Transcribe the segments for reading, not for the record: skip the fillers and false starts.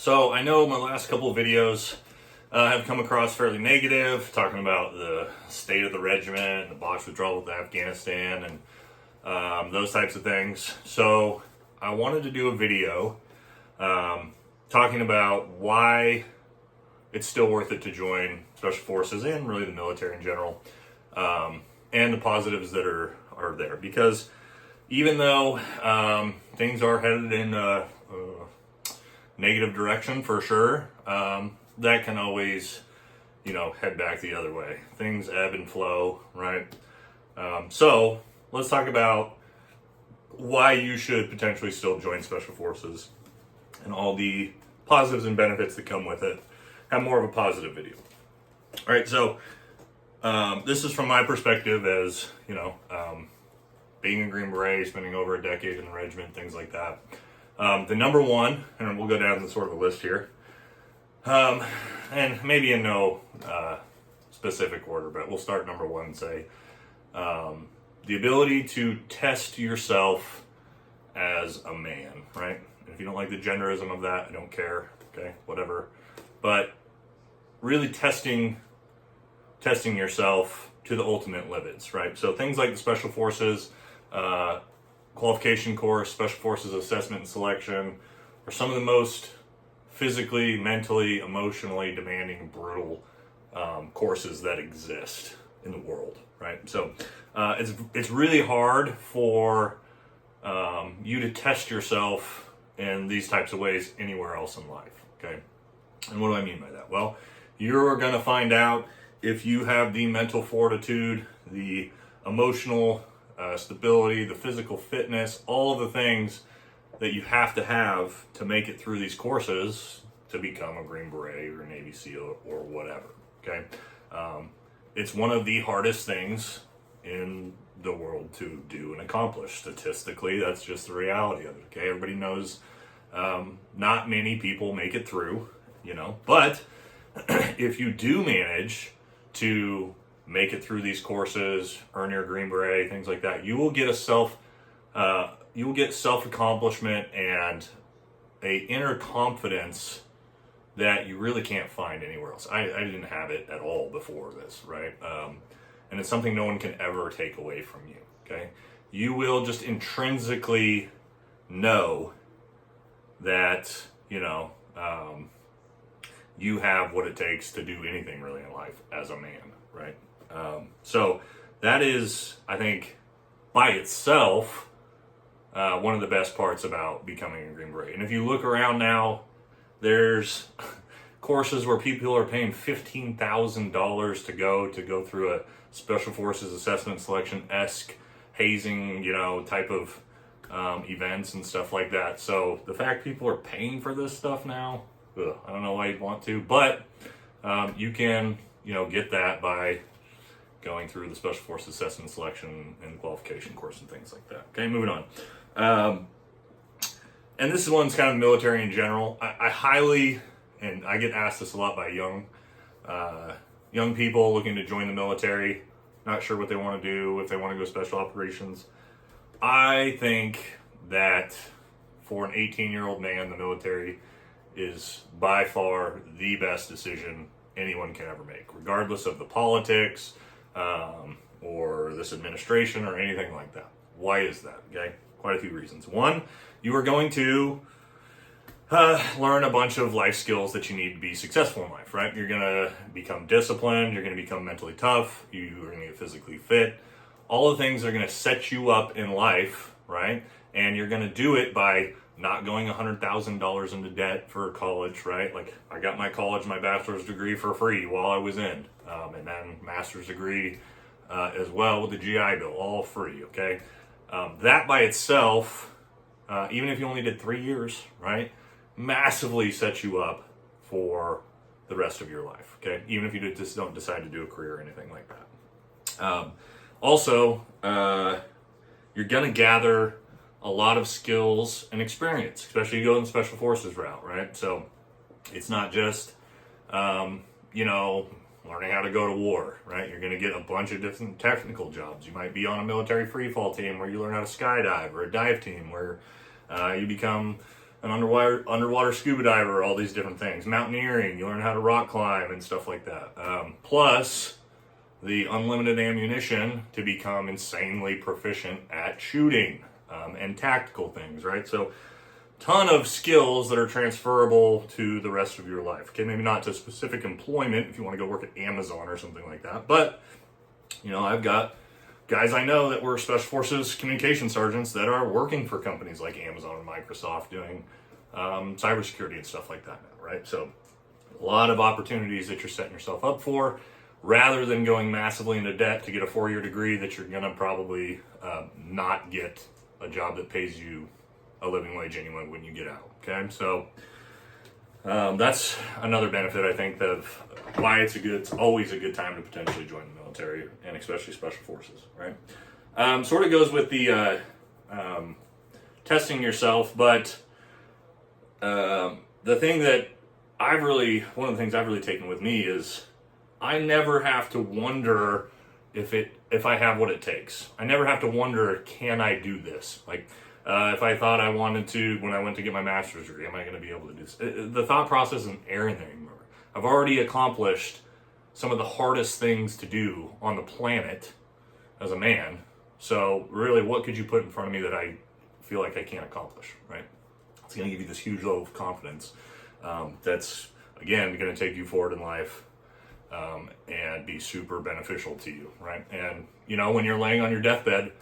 So I know my last couple of videos have come across fairly negative, talking about the state of the regiment, the box withdrawal with Afghanistan, and those types of things. So I wanted to do a video talking about why it's still worth it to join Special Forces and really the military in general, and the positives that are there. Because even though things are headed in a negative direction for sure, that can always, head back the other way. Things ebb and flow, right? So let's talk about why you should potentially still join Special Forces and all the positives and benefits that come with it. Have more of a positive video. All right, so this is from my perspective as, being a Green Beret, spending over a decade in the regiment, things like that. The number one, and we'll go down the sort of a list here, and maybe in no specific order, but we'll start number one and say the ability to test yourself as a man, right? And if you don't like the genderism of that, I don't care, okay, whatever. But really testing yourself to the ultimate limits, right? So things like the Special Forces qualification course, Special Forces assessment and selection are some of the most physically, mentally, emotionally demanding, brutal courses that exist in the world, right? So it's really hard for you to test yourself in these types of ways anywhere else in life, okay? And what do I mean by that? Well, you're going to find out if you have the mental fortitude, the emotional stability, the physical fitness, all of the things that you have to make it through these courses to become a Green Beret or a Navy SEAL or whatever, okay? It's one of the hardest things in the world to do and accomplish. Statistically, that's just the reality of it, okay? Everybody knows not many people make it through, but if you do manage to make it through these courses, earn your Green Beret, things like that, you will get self-accomplishment and a inner confidence that you really can't find anywhere else. I didn't have it at all before this, right? And it's something no one can ever take away from you, okay? You will just intrinsically know that, you have what it takes to do anything really in life as a man, right? So that is, I think, by itself, one of the best parts about becoming a Green Beret. And if you look around now, there's courses where people are paying $15,000 to go through a Special Forces assessment selection-esque hazing, type of events and stuff like that. So the fact people are paying for this stuff now, I don't know why you'd want to, but you can, get that by going through the Special Forces assessment selection and qualification course and things like that. Okay, moving on. And this one's kind of military in general. I highly, and I get asked this a lot by young people looking to join the military, not sure what they want to do, if they want to go special operations. I think that for an 18-year-old man, the military is by far the best decision anyone can ever make, regardless of the politics or this administration or anything like that. Why is that? Okay, quite a few reasons. One, you are going to learn a bunch of life skills that you need to be successful in life, right? You're going to become disciplined, you're going to become mentally tough, you're going to get physically fit. All the things are going to set you up in life, right? And you're going to do it by not going $100,000 into debt for college, right? Like I got my bachelor's degree for free while I was in, and then master's degree as well with the GI Bill, all free, okay? That by itself, even if you only did 3 years, right, massively sets you up for the rest of your life, okay? Even if you just don't decide to do a career or anything like that. Also, you're going to gather a lot of skills and experience, especially if you go in the Special Forces route, right? So it's not just, learning how to go to war, right? You're going to get a bunch of different technical jobs. You might be on a military free fall team where you learn how to skydive, or a dive team where you become an underwater scuba diver, all these different things. Mountaineering, you learn how to rock climb and stuff like that. Plus the unlimited ammunition to become insanely proficient at shooting and tactical things, right? So ton of skills that are transferable to the rest of your life. Okay, maybe not to specific employment if you want to go work at Amazon or something like that, but I've got guys I know that were Special Forces communication sergeants that are working for companies like Amazon and Microsoft doing cybersecurity and stuff like that now, right? So a lot of opportunities that you're setting yourself up for, rather than going massively into debt to get a 4-year degree that you're going to probably not get a job that pays you a living wage anyway when you get out. Okay, so that's another benefit, I think, of why it's always a good time to potentially join the military, and especially Special Forces, right? Sort of goes with the testing yourself, but one of the things I've really taken with me is I never have to wonder if I have what it takes. I never have to wonder, can I do this? Like, if I thought I wanted to, when I went to get my master's degree, am I going to be able to do this? The thought process isn't airing there anymore. I've already accomplished some of the hardest things to do on the planet as a man. So really, what could you put in front of me that I feel like I can't accomplish, right? It's going to give you this huge level of confidence that's, again, going to take you forward in life and be super beneficial to you, right? And, when you're laying on your deathbed,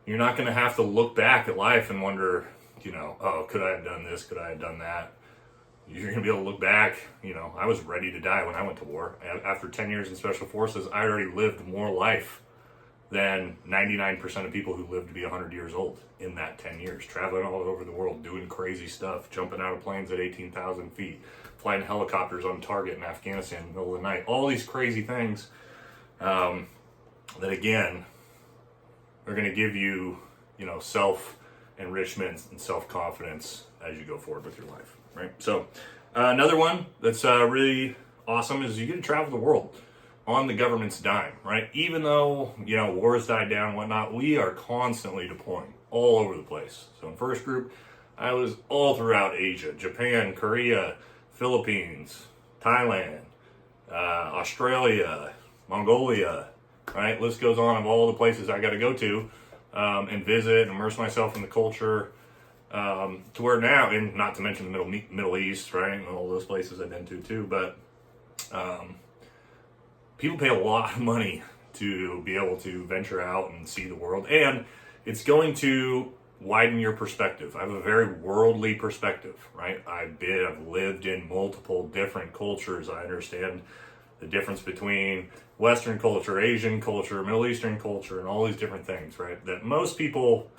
you're not going to have to look back at life and wonder, oh, could I have done this? Could I have done that? You're going to be able to look back. I was ready to die when I went to war. After 10 years in Special Forces, I already lived more life than 99% of people who lived to be 100 years old in that 10 years, traveling all over the world, doing crazy stuff, jumping out of planes at 18,000 feet, flying helicopters on target in Afghanistan in the middle of the night, all these crazy things that, again, are going to give you, self-enrichment and self-confidence as you go forward with your life, right? So another one that's really awesome is you get to travel the world on the government's dime, right? Even though, wars died down and whatnot, we are constantly deploying all over the place. So in first group, I was all throughout Asia, Japan, Korea, Philippines, Thailand, Australia, Mongolia, right? List goes on of all the places I got to go to and visit and immerse myself in the culture to where now, and not to mention the Middle East, right? And all those places I've been to too, but people pay a lot of money to be able to venture out and see the world, and it's going to widen your perspective. I have a very worldly perspective, right? I've lived in multiple different cultures. I understand the difference between Western culture, Asian culture, Middle Eastern culture, and all these different things, right? That most people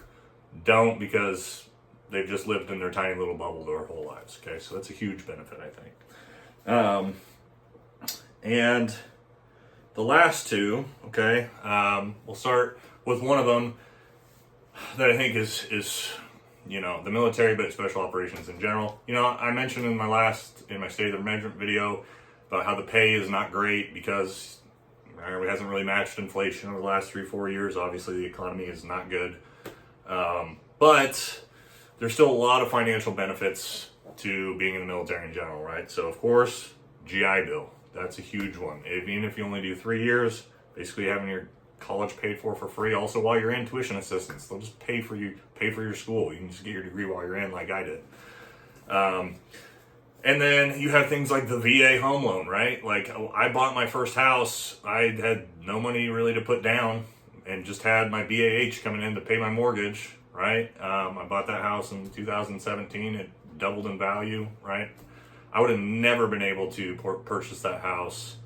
don't, because they've just lived in their tiny little bubble their whole lives, okay? So that's a huge benefit, I think. And the last two, okay, we'll start with one of them that I think is the military, but special operations in general. I mentioned in my State of the Management video about how the pay is not great because it hasn't really matched inflation over the last 3-4 years. Obviously, the economy is not good. But there's still a lot of financial benefits to being in the military in general, right? So, of course, GI Bill. That's a huge one. Even if you only do 3 years, basically having your college paid for free. Also, while you're in, tuition assistance. They'll just pay for your school. You can just get your degree while you're in, like I did. And then you have things like the VA home loan, right? Like, I bought my first house. I had no money really to put down and just had my BAH coming in to pay my mortgage, right? I bought that house in 2017. It doubled in value, right? I would have never been able to purchase that house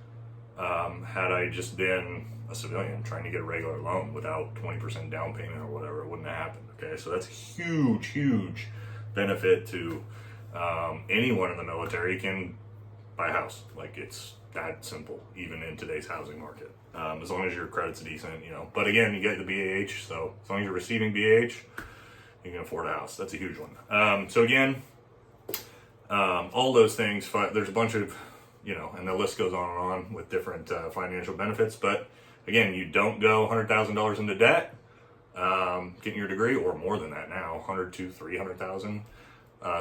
had I just been a civilian trying to get a regular loan without 20% down payment or whatever. It wouldn't have happened, okay? So that's a huge, huge benefit to anyone in the military can buy a house. Like, it's that simple, even in today's housing market. As long as your credit's decent, But again, you get the BAH, so as long as you're receiving BAH, you can afford a house. That's a huge one. So again, all those things, there's a bunch of, and the list goes on and on with different financial benefits. But again, you don't go $100,000 into debt getting your degree, or more than that now, 100 to 300,000.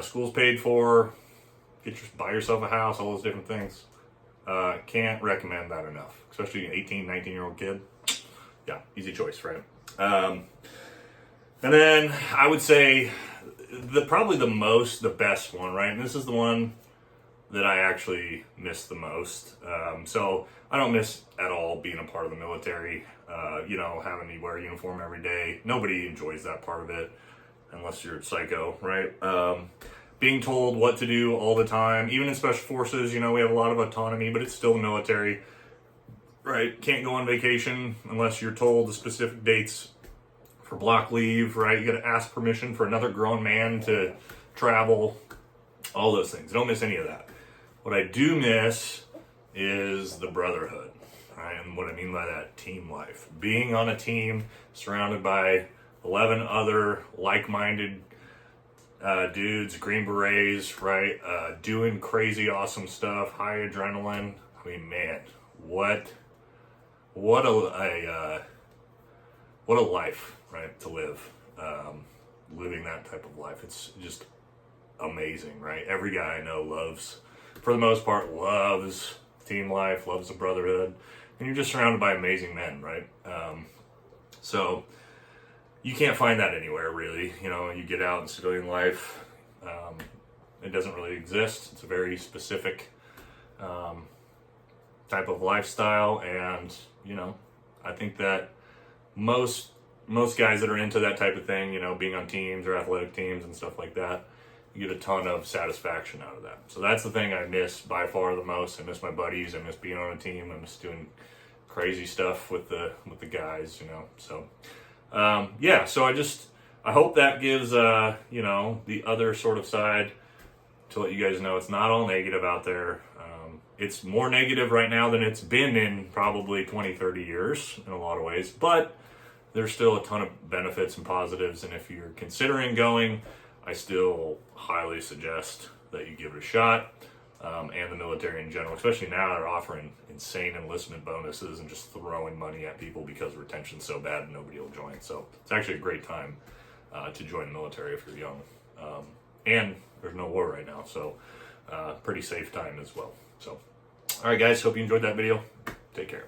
School's paid for. Buy yourself a house, all those different things. Can't recommend that enough, especially an 18, 19-year-old kid. Yeah, easy choice, right? And then I would say probably the best one, right? And this is the one that I actually miss the most. So I don't miss at all being a part of the military, having to wear a uniform every day. Nobody enjoys that part of it unless you're psycho, right? Being told what to do all the time, even in special forces, we have a lot of autonomy, but it's still the military, right? Can't go on vacation unless you're told the specific dates for block leave, right? You got to ask permission for another grown man to travel, all those things. Don't miss any of that. What I do miss is the brotherhood, right? And what I mean by that, team life. Being on a team surrounded by 11 other like-minded dudes, Green Berets, right? Doing crazy awesome stuff, high adrenaline. I mean, man, what a life, right, to live. Living that type of life. It's just amazing, right? Every guy I know for the most part, loves team life, loves the brotherhood, and you're just surrounded by amazing men, right? So you can't find that anywhere, really. You get out in civilian life, it doesn't really exist. It's a very specific type of lifestyle, and I think that most guys that are into that type of thing, being on teams or athletic teams and stuff like that, you get a ton of satisfaction out of that. So that's the thing I miss by far the most. I miss my buddies. I miss being on a team. I miss doing crazy stuff with the guys. So So I hope that gives the other sort of side to let you guys know it's not all negative out there. It's more negative right now than it's been in probably 20, 30 years in a lot of ways, but there's still a ton of benefits and positives. And if you're considering going, I still highly suggest that you give it a shot, and the military in general, especially now they're offering insane enlistment bonuses and just throwing money at people because retention's so bad and nobody will join. So it's actually a great time to join the military if you're young. And there's no war right now, so pretty safe time as well. So, all right, guys, hope you enjoyed that video. Take care.